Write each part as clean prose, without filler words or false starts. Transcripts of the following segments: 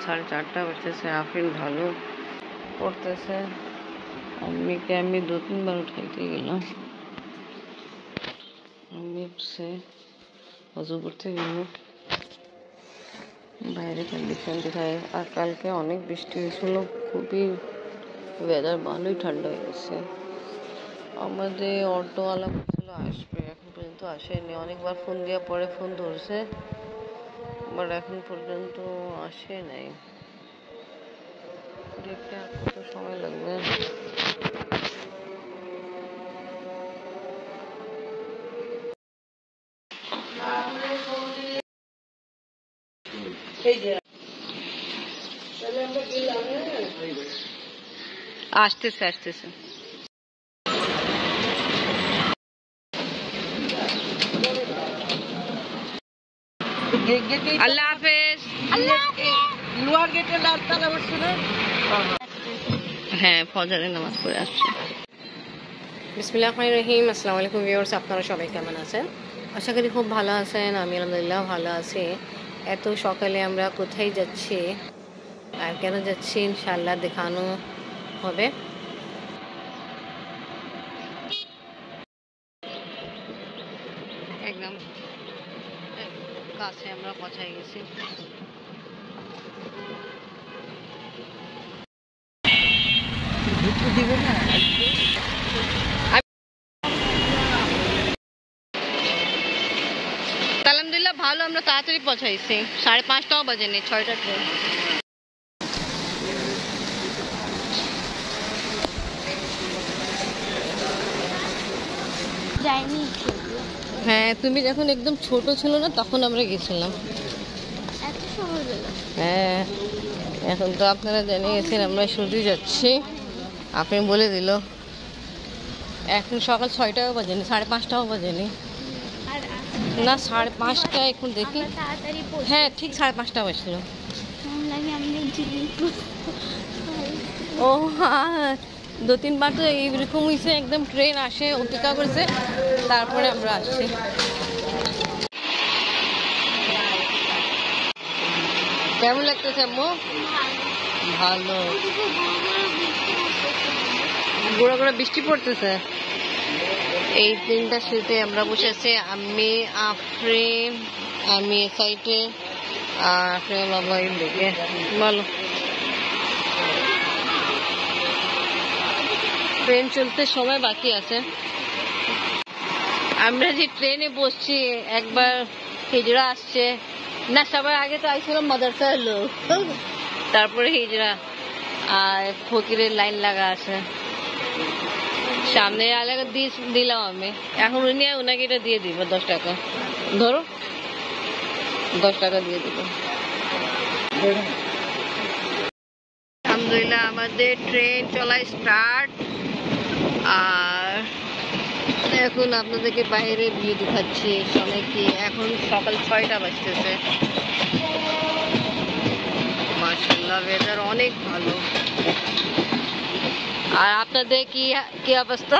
4:30 बजते आफरीन ভালো পড়তেছে আম্মিকে আমি 2-3 বার উঠাইতে গেলাম আম্মি সে ওযু করতে গেল বাইরে কন্ডিশন দেখায় আর কালকে অনেক বৃষ্টি হয়েছিল খুবই ওয়েদার ভালোই ঠান্ডা হয়ে গেছে আমাদের অটোওয়ালা বলছিল আসবে এখন পর্যন্ত আসেনি অনেকবার ফোন দেওয়ার পরে ফোন ধরছে বাট এখন পর্যন্ত আসে নাই দেখতে আর কত সময় লাগবে আসতেছে আসতেছে আল্লাহ হাফেজ লোয়ার গেটে লাস্তালা বসছিল হ্যাঁ ফজরের নামাজ পড়ে আসছে বিসমিল্লাহির রহমানির রহিম আসসালামু আলাইকুম ভিউয়ার্স আপনারা সবাই কেমন আছেন আশা করি খুব ভালো আছেন আমি আলহামদুলিল্লাহ ভালো আছি এত সকালে আমরা কোথায় যাচ্ছি আর কেন যাচ্ছি ইনশাআল্লাহ দেখানো হবে একদম কাছে আমরা পৌঁছে গেছি দিব না আলহামদুলিল্লাহ ভালো আমরা তাড়াতাড়ি পৌঁছাইছি 5:30টাও বাজেনি 6টা ট্রেন যাইনি হ্যাঁ তুমি যখন একদম ছোট ছিল না তখন আমরা গেছিলাম এত সকালবেলা হ্যাঁ এখন তো আপনারা জেনে গেছেন আমরা শুধু যাচ্ছি আপনি বলে দিল এখন সকাল 6টাও বাজেনি 5:30টাও বাজেনি না 5:30 এখন দেখি হ্যাঁ ঠিক 5:30 বাজছিল ও হ্যাঁ 2-3 বার তো এইরকম হয়েছে একদম ট্রেন আসে অপেক্ষা করেছে তারপরে আমরা আসছি কেমন লাগতেছে আম্মু ভালো গোড়া গোড়া বৃষ্টি পড়তেছে এই 3টা সিটে আমরা বসে আছি আমি আফরিন আমি সাইডে আর আফরিন বাবা দিকে ভালো ট্রেন চলতে সময় বাকি আছে আমরা যে ট্রেনে বসছি একবার হিজড়া আসছে না সবার আগে তো আইছিল মাদ্রাসার লোক তারপরে হিজড়া আর ফকিরের লাইন লাগা আছে সামনে আলাদা দিলাম আমি এখন উনি ওনাকে এটা দিয়ে দিব 10 টাকা ধরো 10 টাকা দিয়ে দিব আলহামদুলিল্লাহ আমাদের ট্রেন চলা স্টার্ট আর এখন আপনাদেরকে বাইরে ভিউ দেখাচ্ছি সময় কি এখন সকাল 6টা বাজতেছে মাশাআল্লাহ ওয়েদার অনেক ভালো আর আপনাদের কি অবস্থা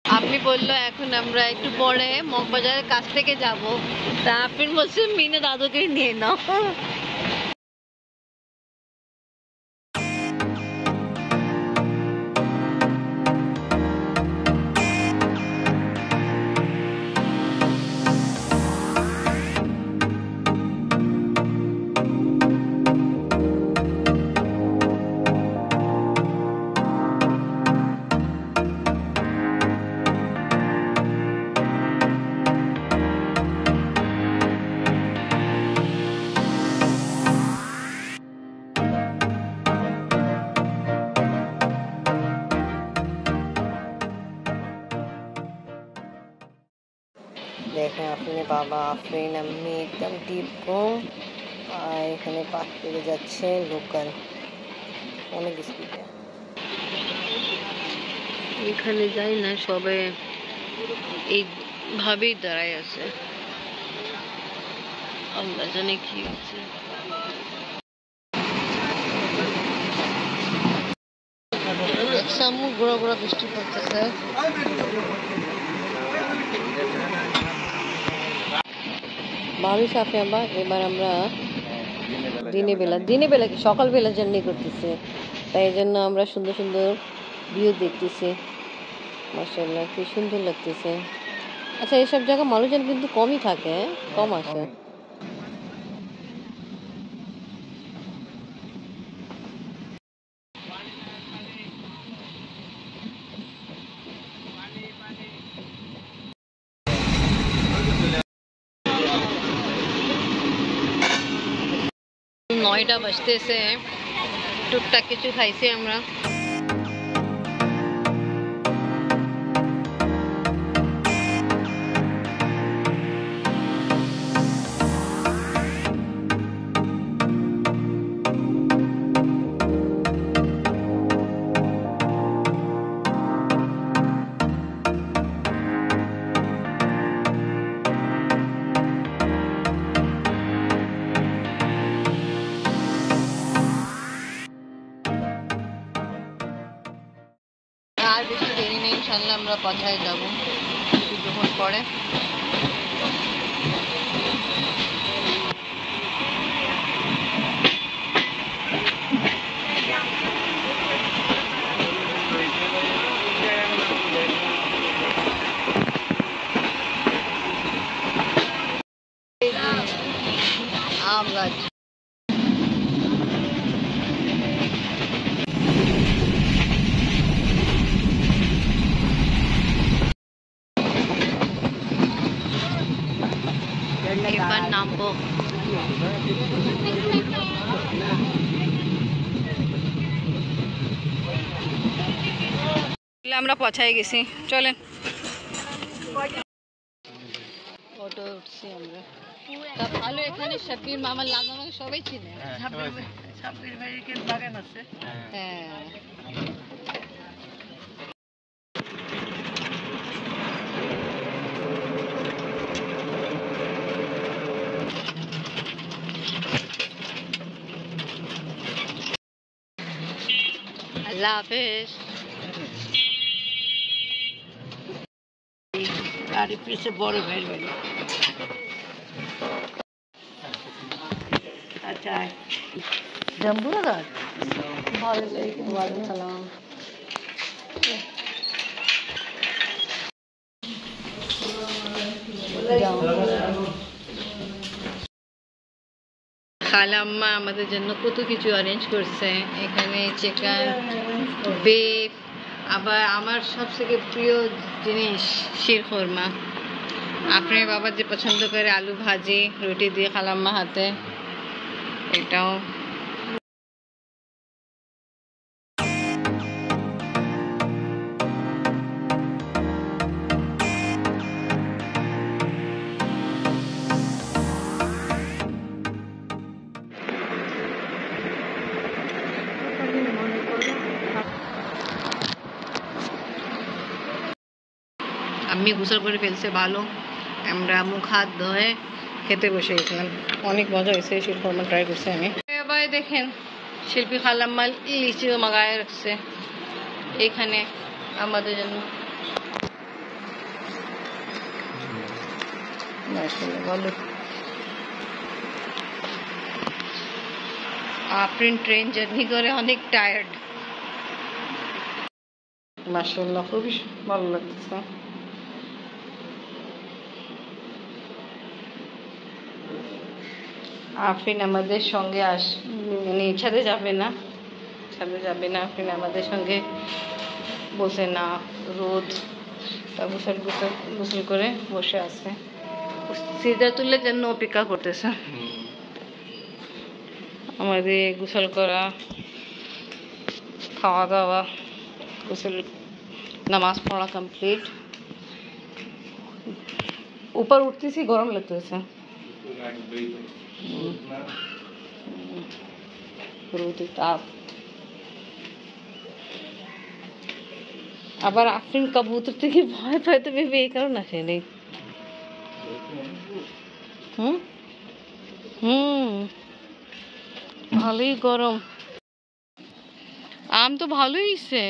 আপনি বললো এখন আমরা একটু পরে মগবাজারের কাছ থেকে যাব তা আপনি বলছেন মিনে দাদুকে নিয়ে নাও देखें अपने बाबा आफरीन अम्मी एकदम डीप घूम और এখানে পাশ থেকে যাচ্ছে লোকাল অনেক স্পিডে এখানে যাই না সবে এইভাবেই দাঁড়ায় আছে আল্লাহ জানে কি হচ্ছে দেখছাম গুঁড়া গুঁড়া বৃষ্টি পড়তেছে। ভালোই সাফে আবার এবার আমরা দিনে বেলা কি সকালবেলা জার্নি করতেছি, তাই এই জন্য আমরা সুন্দর সুন্দর ভিউ দেখতেছি। মাশাআল্লাহ কি সুন্দর লাগতেছে। আচ্ছা এইসব জায়গা মানুষজন কিন্তু কমই থাকে, কম আসে। 9টা বাজতেছে, টুকটাক কিছু খাইছি আমরা। আর বেশি দেরি নেই, ইনশাল্লাহ আমরা পৌঁছায় যাবো কিছুক্ষণ পরে। আম গাছ এবার নামবো। আমরা পৌঁছায় গেছি, চলেন। অটো উঠছি আমরা। তা ভালো, এখানে শাব্বির মামা লাল মামাকে সবাই চিনে। শাব্বির ভাইয়ের বাগান আছে। হ্যাঁ আল্লাহ হাফেজ। গাড়ি পিছে বড় ভাইয়ের বাড়ি। আচ্ছা জম্বুরা ঘাট ভালো লাগে। ওয়ালাইকুম সালাম। খালাম্মা আমাদের জন্য কত কিছু অ্যারেঞ্জ করছে, এখানে চিকেন, বিফ, আবার আমার সবথেকে প্রিয় জিনিস শিরখোরমা। আপনার বাবা যে পছন্দ করে আলু ভাজি রুটি দিয়ে খালাম্মা হাতে, এটাও। আমি গোসল করে ফেলছে ভালো, আমরা মুখ হাত ধুয়ে খেতে বসে গেছিলাম। অনেক মজা হয়েছে, শিরখোরমা ট্রাই করছি আমি। এবার দেখেন শিল্পী খালাম্মা লিচিও মাগায় রাখছে এখানে আমাদের জন্য। ভালো। আফরিন ট্রেন জার্নি করে অনেক টায়ার্ড। মাশাআল্লাহ খুবই ভালো লাগছে। আফরিন আমাদের সঙ্গে মানে ছাদে যাবে না, আফরিন আমাদের সঙ্গে বসে না, রোদ তা গোসল করে বসে আছে। সিদ্ধাতুল্লাহর জন্য অপেক্ষা করতেছে। আমাদের গোসল করা, খাওয়া দাওয়া, গোসল, নামাজ পড়া কমপ্লিট। উপর উঠতেছি, গরম লাগতেছে। রোদের তাপ। আবার আফরিন কবুতর থেকে ভয় পায় তো ভেবে এই কারণ আসেনি। ভালোই গরম। আম তো ভালোই হয়েছে।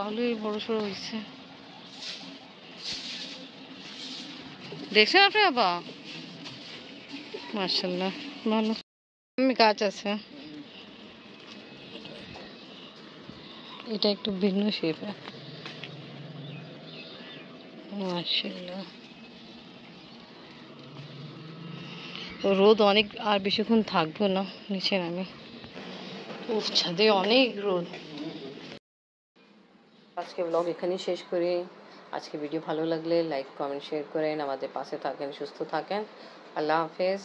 ভালোই বড় সড়ো হয়েছে। দেখছেন আপনি বাবা? মার্শাল্লাহ, ভালো। গাছ আছে, এটা একটু ভিন্ন শেপে। মার্শাল্লাহ, রোদ অনেক, আর বেশিক্ষণ থাকবো না, নিচে নামি। উফ, ছাদে অনেক রোদ। আজকে ব্লগ এখানেই শেষ করি। আজকে ভিডিও ভালো লাগলে লাইক কমেন্ট শেয়ার করেন, আমাদের পাশে থাকেন, সুস্থ থাকেন। আল্লাহ হাফেজ।